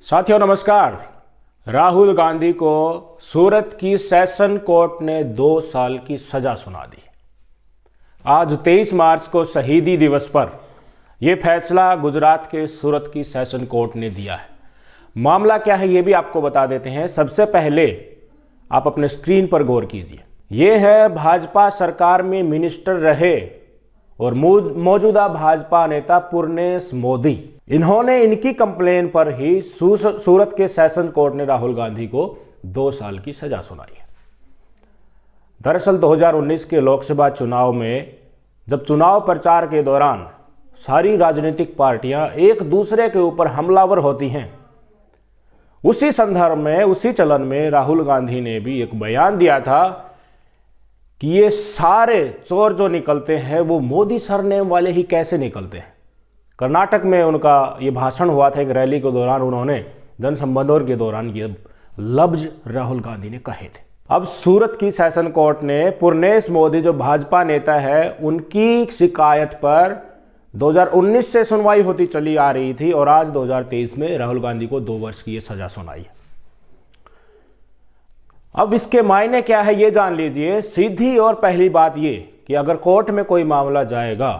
साथियों नमस्कार। राहुल गांधी को सूरत की सेशन कोर्ट ने 2 साल की सजा सुना दी। आज 23 मार्च को शहीदी दिवस पर यह फैसला गुजरात के सूरत की सेशन कोर्ट ने दिया है। मामला क्या है ये भी आपको बता देते हैं। सबसे पहले आप अपने स्क्रीन पर गौर कीजिए। ये है भाजपा सरकार में मिनिस्टर रहे और मौजूदा भाजपा नेता पुरनेश मोदी। इन्होंने इनकी कंप्लेन पर ही सूरत के सेशन कोर्ट ने राहुल गांधी को 2 साल की सजा सुनाई है। दरअसल 2019 के लोकसभा चुनाव में जब चुनाव प्रचार के दौरान सारी राजनीतिक पार्टियां एक दूसरे के ऊपर हमलावर होती हैं, उसी संदर्भ में उसी चलन में राहुल गांधी ने भी एक बयान दिया था कि ये सारे चोर जो निकलते हैं वो मोदी सरनेम वाले ही कैसे निकलते हैं। कर्नाटक में उनका ये भाषण हुआ था, एक रैली के दौरान उन्होंने जनसंबंधों के दौरान ये लफ्ज राहुल गांधी ने कहे थे। अब सूरत की सेशन कोर्ट ने पुरनेश मोदी जो भाजपा नेता है उनकी शिकायत पर 2019 से सुनवाई होती चली आ रही थी और आज 2023 में राहुल गांधी को 2 वर्ष की ये सजा सुनाई है। अब इसके मायने क्या है ये जान लीजिए। सीधी और पहली बात ये कि अगर कोर्ट में कोई मामला जाएगा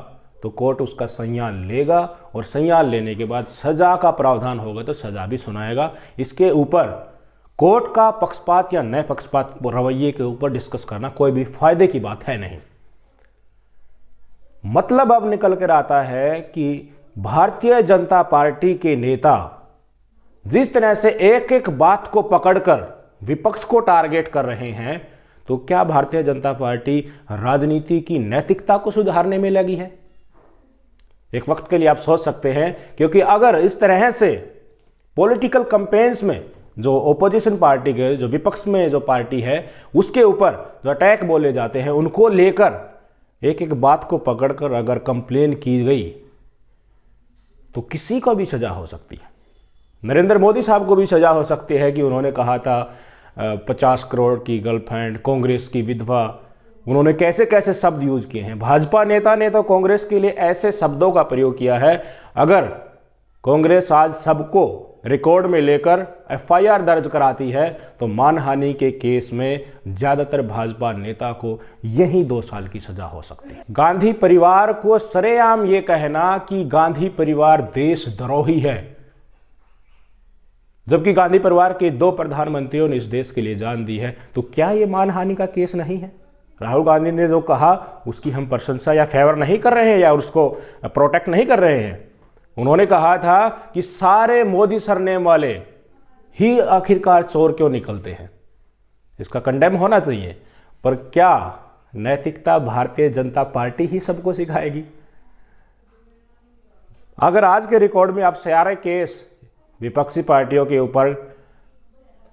तो कोर्ट उसका संज्ञान लेगा और संज्ञान लेने के बाद सजा का प्रावधान होगा तो सजा भी सुनाएगा। इसके ऊपर कोर्ट का पक्षपात या नए पक्षपात रवैये के ऊपर डिस्कस करना कोई भी फायदे की बात है नहीं। मतलब अब निकल कर आता है कि भारतीय जनता पार्टी के नेता जिस तरह से एक एक बात को पकड़कर विपक्ष को टारगेट कर रहे हैं, तो क्या भारतीय जनता पार्टी राजनीति की नैतिकता को सुधारने में लगी है? एक वक्त के लिए आप सोच सकते हैं, क्योंकि अगर इस तरह से पॉलिटिकल कैंपेन्स में जो ओपोजिशन पार्टी के जो विपक्ष में जो पार्टी है उसके ऊपर जो अटैक बोले जाते हैं उनको लेकर एक एक बात को पकड़कर अगर कंप्लेन की गई तो किसी को भी सजा हो सकती है। नरेंद्र मोदी साहब को भी सजा हो सकती है कि उन्होंने कहा था 50 करोड़ की गर्लफ्रेंड, कांग्रेस की विधवा, उन्होंने कैसे कैसे शब्द यूज किए हैं। भाजपा नेता ने तो कांग्रेस के लिए ऐसे शब्दों का प्रयोग किया है, अगर कांग्रेस आज सबको रिकॉर्ड में लेकर एफआईआर दर्ज कराती है तो मानहानि के केस में ज्यादातर भाजपा नेता को यही 2 साल की सजा हो सकती है। गांधी परिवार को सरेआम ये कहना कि गांधी परिवार देशद्रोही है, जबकि गांधी परिवार के 2 प्रधानमंत्रियों ने इस देश के लिए जान दी है, तो क्या ये मानहानि का केस नहीं है? राहुल गांधी ने जो कहा उसकी हम प्रशंसा या फेवर नहीं कर रहे हैं या उसको प्रोटेक्ट नहीं कर रहे हैं। उन्होंने कहा था कि सारे मोदी सरनेम वाले ही आखिरकार चोर क्यों निकलते हैं, इसका कंडेम होना चाहिए। पर क्या नैतिकता भारतीय जनता पार्टी ही सबको सिखाएगी? अगर आज के रिकॉर्ड में आप सारे केस विपक्षी पार्टियों के ऊपर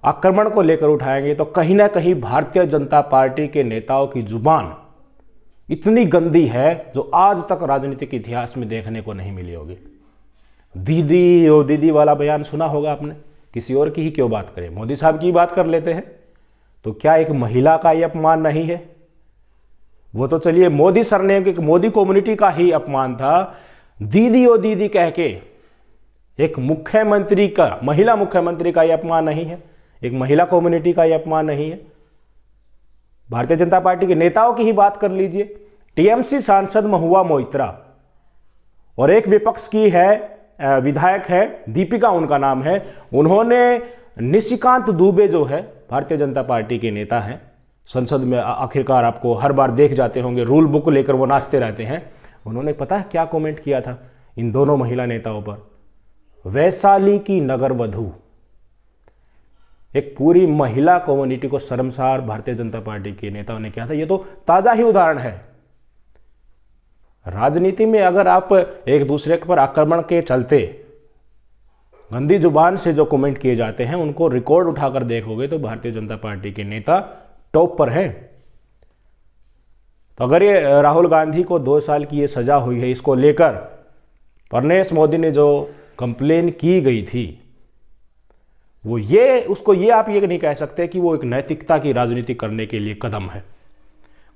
आक्रमण को लेकर उठाएंगे तो कहीं ना कहीं भारतीय जनता पार्टी के नेताओं की जुबान इतनी गंदी है जो आज तक राजनीतिक इतिहास में देखने को नहीं मिली होगी। दीदी ओ दीदी वाला बयान सुना होगा आपने, किसी और की ही क्यों बात करें, मोदी साहब की बात कर लेते हैं। तो क्या एक महिला का ही अपमान नहीं है? वो तो चलिए मोदी सरनेम के मोदी कम्युनिटी का ही अपमान था। दीदी ओ दीदी कह के एक मुख्यमंत्री का, महिला मुख्यमंत्री का यह अपमान नहीं है? एक महिला कम्युनिटी का यह अपमान नहीं है? भारतीय जनता पार्टी के नेताओं की ही बात कर लीजिए। टीएमसी सांसद महुआ मोइत्रा और एक विपक्ष की है विधायक है, दीपिका उनका नाम है, उन्होंने निशिकांत दुबे जो है भारतीय जनता पार्टी के नेता हैं, संसद में आखिरकार आपको हर बार देख जाते होंगे, रूल बुक लेकर वो नाचते रहते हैं। उन्होंने पता है क्या कमेंट किया था इन दोनों महिला नेताओं पर? वैशाली की नगर वधू, एक पूरी महिला कम्युनिटी को शर्मसार भारतीय जनता पार्टी के नेताओं ने किया था। ये तो ताजा ही उदाहरण है। राजनीति में अगर आप एक दूसरे पर आक्रमण के चलते गंदी जुबान से जो कमेंट किए जाते हैं उनको रिकॉर्ड उठाकर देखोगे तो भारतीय जनता पार्टी के नेता टॉप पर हैं। तो अगर ये राहुल गांधी को 2 साल की ये सजा हुई है, इसको लेकर पुरनेश मोदी ने जो कंप्लेन की गई थी वो उसको आप ये नहीं कह सकते कि वो एक नैतिकता की राजनीति करने के लिए कदम है।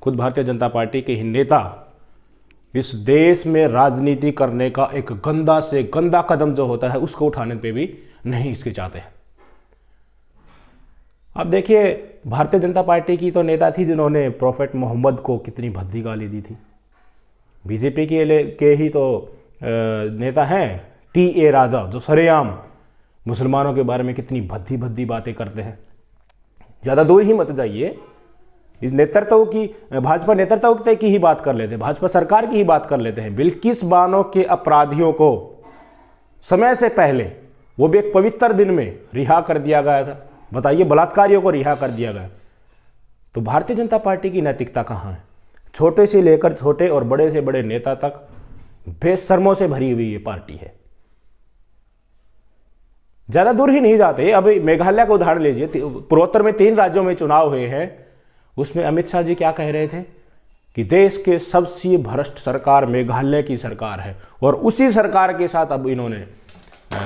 खुद भारतीय जनता पार्टी के ही नेता इस देश में राजनीति करने का एक गंदा से गंदा कदम जो होता है उसको उठाने पे भी नहीं हिचकिचाते हैं। अब देखिए, भारतीय जनता पार्टी की तो नेता थी जिन्होंने प्रॉफेट मोहम्मद को कितनी भद्दी गाली दी थी। बीजेपी के ही तो नेता हैं टी.ए. राजा, जो सरेआम मुसलमानों के बारे में कितनी भद्दी भद्दी बातें करते हैं। ज़्यादा दूर ही मत जाइए, इस नेतृत्व की, भाजपा नेतृत्व की ही बात कर लेते हैं, भाजपा सरकार की ही बात कर लेते हैं। बिल्किस बानो के अपराधियों को समय से पहले, वो भी एक पवित्र दिन में रिहा कर दिया गया था। बताइए, बलात्कारियों को रिहा कर दिया गया। तो भारतीय जनता पार्टी की नैतिकता कहाँ है? छोटे से लेकर छोटे और बड़े से बड़े नेता तक बेशर्मों से भरी हुई ये पार्टी है। ज़्यादा दूर ही नहीं जाते, अभी मेघालय का उदाहरण लीजिए। पूर्वोत्तर में 3 राज्यों में चुनाव हुए हैं, उसमें अमित शाह जी क्या कह रहे थे कि देश के सबसे भ्रष्ट सरकार मेघालय की सरकार है, और उसी सरकार के साथ अब इन्होंने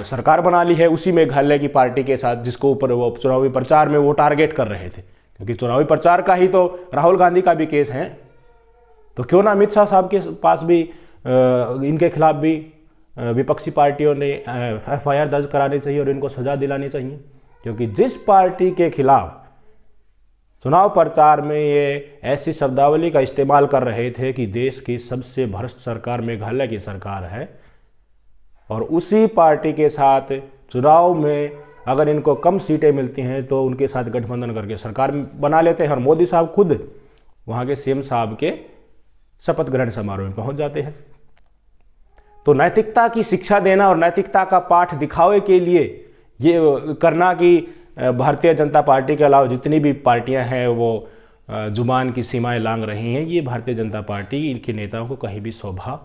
सरकार बना ली है, उसी मेघालय की पार्टी के साथ, जिसको ऊपर वो चुनावी प्रचार में वो टारगेट कर रहे थे। क्योंकि चुनावी प्रचार का ही तो राहुल गांधी का भी केस है, तो क्यों ना अमित शाह साहब के पास भी इनके खिलाफ भी विपक्षी पार्टियों ने FIR दर्ज करानी चाहिए और इनको सजा दिलानी चाहिए। क्योंकि जिस पार्टी के खिलाफ चुनाव प्रचार में ये ऐसी शब्दावली का इस्तेमाल कर रहे थे कि देश की सबसे भ्रष्ट सरकार मेघालय की सरकार है, और उसी पार्टी के साथ चुनाव में अगर इनको कम सीटें मिलती हैं तो उनके साथ गठबंधन करके सरकार बना लेते हैं, और मोदी साहब खुद वहाँ के CM साहब के शपथ ग्रहण समारोह में पहुँच जाते हैं। तो नैतिकता की शिक्षा देना और नैतिकता का पाठ दिखावे के लिए ये करना कि भारतीय जनता पार्टी के अलावा जितनी भी पार्टियां हैं वो जुबान की सीमाएं लांघ रही हैं, ये भारतीय जनता पार्टी इनके नेताओं को कहीं भी शोभा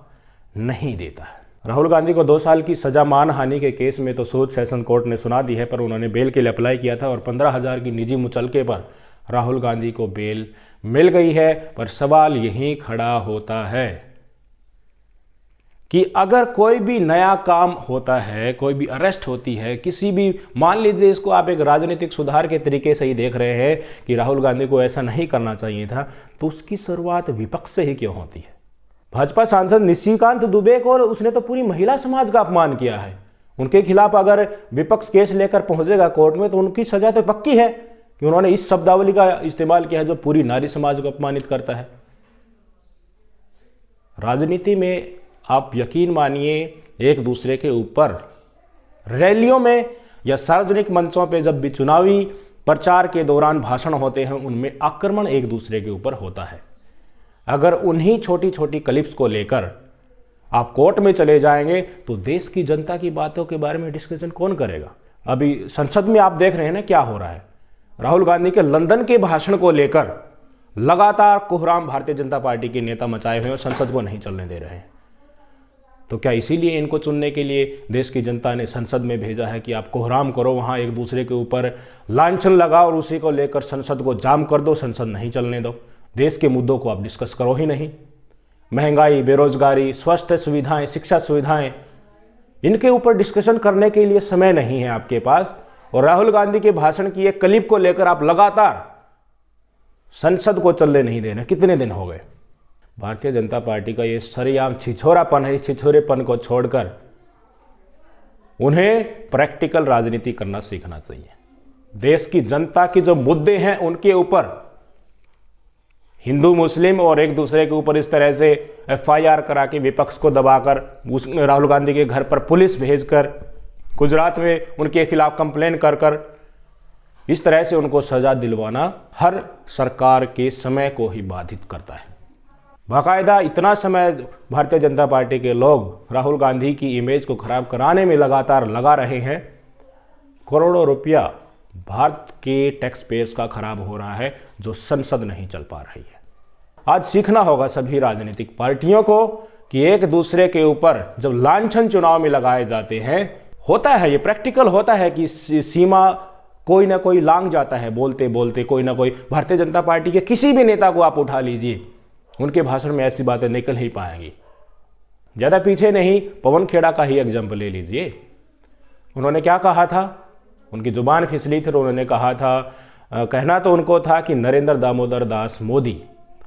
नहीं देता है। राहुल गांधी को 2 साल की सजा मानहानि के केस में तो सूरत सेशन कोर्ट ने सुना दी है, पर उन्होंने बेल के लिए अप्लाई किया था और 15,000 की निजी मुचलके पर राहुल गांधी को बेल मिल गई है। पर सवाल यही खड़ा होता है कि अगर कोई भी नया काम होता है, कोई भी अरेस्ट होती है, किसी भी, मान लीजिए इसको आप एक राजनीतिक सुधार के तरीके से ही देख रहे हैं कि राहुल गांधी को ऐसा नहीं करना चाहिए था, तो उसकी शुरुआत विपक्ष से ही क्यों होती है? भाजपा सांसद निशिकांत दुबे को उसने तो पूरी महिला समाज का अपमान किया है। उनके खिलाफ अगर विपक्ष केस लेकर पहुंचेगा कोर्ट में तो उनकी सजा तो पक्की है कि उन्होंने इस शब्दावली का इस्तेमाल किया है जो पूरी नारी समाज को अपमानित करता है। राजनीति में आप यकीन मानिए, एक दूसरे के ऊपर रैलियों में या सार्वजनिक मंचों पे जब भी चुनावी प्रचार के दौरान भाषण होते हैं, उनमें आक्रमण एक दूसरे के ऊपर होता है। अगर उन्हीं छोटी छोटी क्लिप्स को लेकर आप कोर्ट में चले जाएंगे तो देश की जनता की बातों के बारे में डिस्कशन कौन करेगा? अभी संसद में आप देख रहे हैं ना क्या हो रहा है। राहुल गांधी के लंदन के भाषण को लेकर लगातार कोहराम भारतीय जनता पार्टी के नेता मचाए हुए हैं और संसद को नहीं चलने दे रहे हैं। तो क्या इसीलिए इनको चुनने के लिए देश की जनता ने संसद में भेजा है कि आप कोहराम करो, वहाँ एक दूसरे के ऊपर लांछन लगाओ और उसी को लेकर संसद को जाम कर दो, संसद नहीं चलने दो, देश के मुद्दों को आप डिस्कस करो ही नहीं। महंगाई, बेरोजगारी, स्वास्थ्य सुविधाएं, शिक्षा सुविधाएं, इनके ऊपर डिस्कशन करने के लिए समय नहीं है आपके पास। और राहुल गांधी के भाषण की एक क्लिप को लेकर आप लगातार संसद को चलने नहीं देना। कितने दिन हो गए? भारतीय जनता पार्टी का ये सरेआम छिछोरापन है। छिछोरेपन को छोड़कर उन्हें प्रैक्टिकल राजनीति करना सीखना चाहिए। देश की जनता की जो मुद्दे हैं उनके ऊपर हिंदू मुस्लिम और एक दूसरे के ऊपर इस तरह से FIR करा के विपक्ष को दबाकर राहुल गांधी के घर पर पुलिस भेजकर गुजरात में उनके खिलाफ कंप्लेन कर इस तरह से उनको सजा दिलवाना हर सरकार के समय को ही बाधित करता है। बाकायदा इतना समय भारतीय जनता पार्टी के लोग राहुल गांधी की इमेज को खराब कराने में लगातार लगा रहे हैं। करोड़ों रुपया भारत के टैक्स पेयर्स का खराब हो रहा है जो संसद नहीं चल पा रही है। आज सीखना होगा सभी राजनीतिक पार्टियों को कि एक दूसरे के ऊपर जब लांछन चुनाव में लगाए जाते हैं, होता है ये प्रैक्टिकल होता है कि सीमा कोई ना कोई लांघ जाता है, बोलते बोलते कोई ना कोई। भारतीय जनता पार्टी के किसी भी नेता को आप उठा लीजिए, उनके भाषण में ऐसी बातें निकल ही पाएंगी। ज़्यादा पीछे नहीं, पवन खेड़ा का ही एग्जाम्पल ले लीजिए। उन्होंने क्या कहा था? उनकी जुबान फिसली थी, उन्होंने कहा था, कहना तो उनको था कि नरेंद्र दामोदर दास मोदी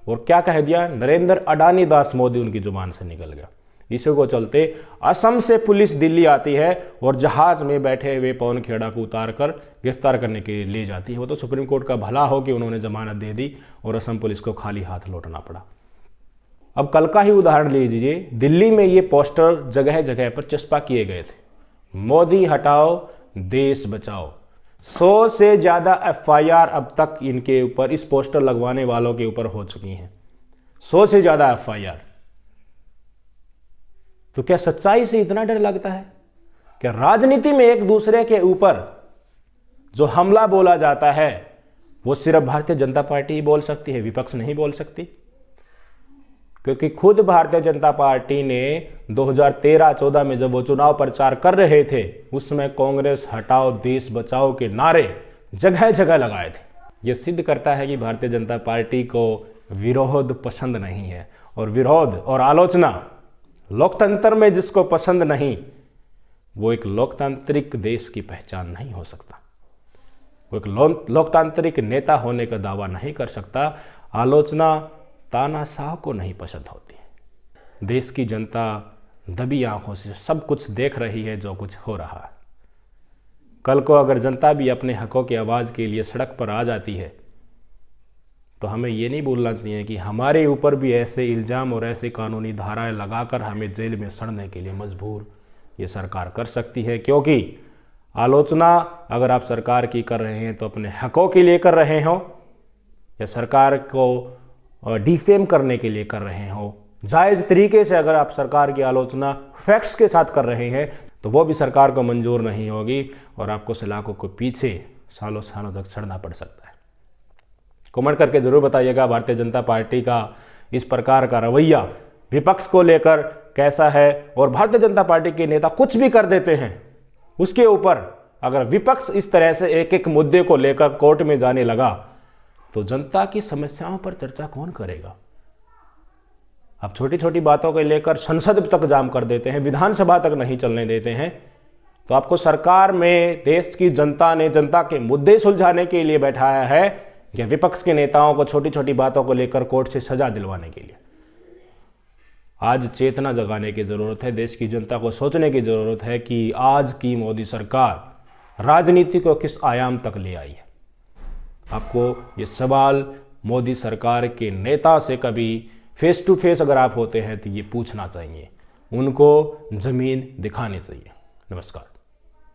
और क्या कह दिया, नरेंद्र अडानी दास मोदी उनकी जुबान से निकल गया। इसी को चलते असम से पुलिस दिल्ली आती है और जहाज में बैठे हुए पवन खेड़ा को उतार कर गिरफ्तार करने के लिए ले जाती है। वो तो सुप्रीम कोर्ट का भला हो कि उन्होंने जमानत दे दी और असम पुलिस को खाली हाथ लौटना पड़ा। अब कल का ही उदाहरण लीजिए, दिल्ली में ये पोस्टर जगह जगह पर चस्पा किए गए थे, मोदी हटाओ देश बचाओ। 100 से ज़्यादा FIR अब तक इनके ऊपर, इस पोस्टर लगवाने वालों के ऊपर हो चुकी हैं, 100 से ज़्यादा FIR। तो क्या सच्चाई से इतना डर लगता है? क्या राजनीति में एक दूसरे के ऊपर जो हमला बोला जाता है वो सिर्फ भारतीय जनता पार्टी ही बोल सकती है, विपक्ष नहीं बोल सकती? क्योंकि खुद भारतीय जनता पार्टी ने 2013-14 में जब वो चुनाव प्रचार कर रहे थे, उसमें कांग्रेस हटाओ देश बचाओ के नारे जगह जगह लगाए थे। ये सिद्ध करता है कि भारतीय जनता पार्टी को विरोध पसंद नहीं है, और विरोध और आलोचना लोकतंत्र में जिसको पसंद नहीं, वो एक लोकतांत्रिक देश की पहचान नहीं हो सकता, वो एक लोकतांत्रिक नेता होने का दावा नहीं कर सकता। आलोचना तानाशाह को नहीं पसंद होती है। देश की जनता दबी आंखों से सब कुछ देख रही है जो कुछ हो रहा है। कल को अगर जनता भी अपने हकों की आवाज़ के लिए सड़क पर आ जाती है तो हमें ये नहीं भूलना चाहिए कि हमारे ऊपर भी ऐसे इल्ज़ाम और ऐसी कानूनी धाराएं लगाकर हमें जेल में सड़ने के लिए मजबूर ये सरकार कर सकती है। क्योंकि आलोचना अगर आप सरकार की कर रहे हैं तो अपने हकों के लिए कर रहे हो, या सरकार को डिफेम करने के लिए कर रहे हो। जायज़ तरीके से अगर आप सरकार की आलोचना फैक्ट्स के साथ कर रहे हैं तो वो भी सरकार को मंजूर नहीं होगी और आपको सलाखों को पीछे सालों सालों तक सड़ना पड़ सकता है। कमेंट करके ज़रूर बताइएगा भारतीय जनता पार्टी का इस प्रकार का रवैया विपक्ष को लेकर कैसा है, और भारतीय जनता पार्टी के नेता कुछ भी कर देते हैं उसके ऊपर अगर विपक्ष इस तरह से एक एक मुद्दे को लेकर कोर्ट में जाने लगा तो जनता की समस्याओं पर चर्चा कौन करेगा? अब छोटी छोटी बातों को लेकर संसद तक जाम कर देते हैं, विधानसभा तक नहीं चलने देते हैं। तो आपको सरकार में देश की जनता ने जनता के मुद्दे सुलझाने के लिए बैठाया है या विपक्ष के नेताओं को छोटी छोटी बातों को लेकर कोर्ट से सजा दिलवाने के लिए? आज चेतना जगाने की ज़रूरत है, देश की जनता को सोचने की ज़रूरत है कि आज की मोदी सरकार राजनीति को किस आयाम तक ले आई है। आपको ये सवाल मोदी सरकार के नेता से कभी फेस टू फेस अगर आप होते हैं तो ये पूछना चाहिए, उनको ज़मीन दिखानी चाहिए। नमस्कार।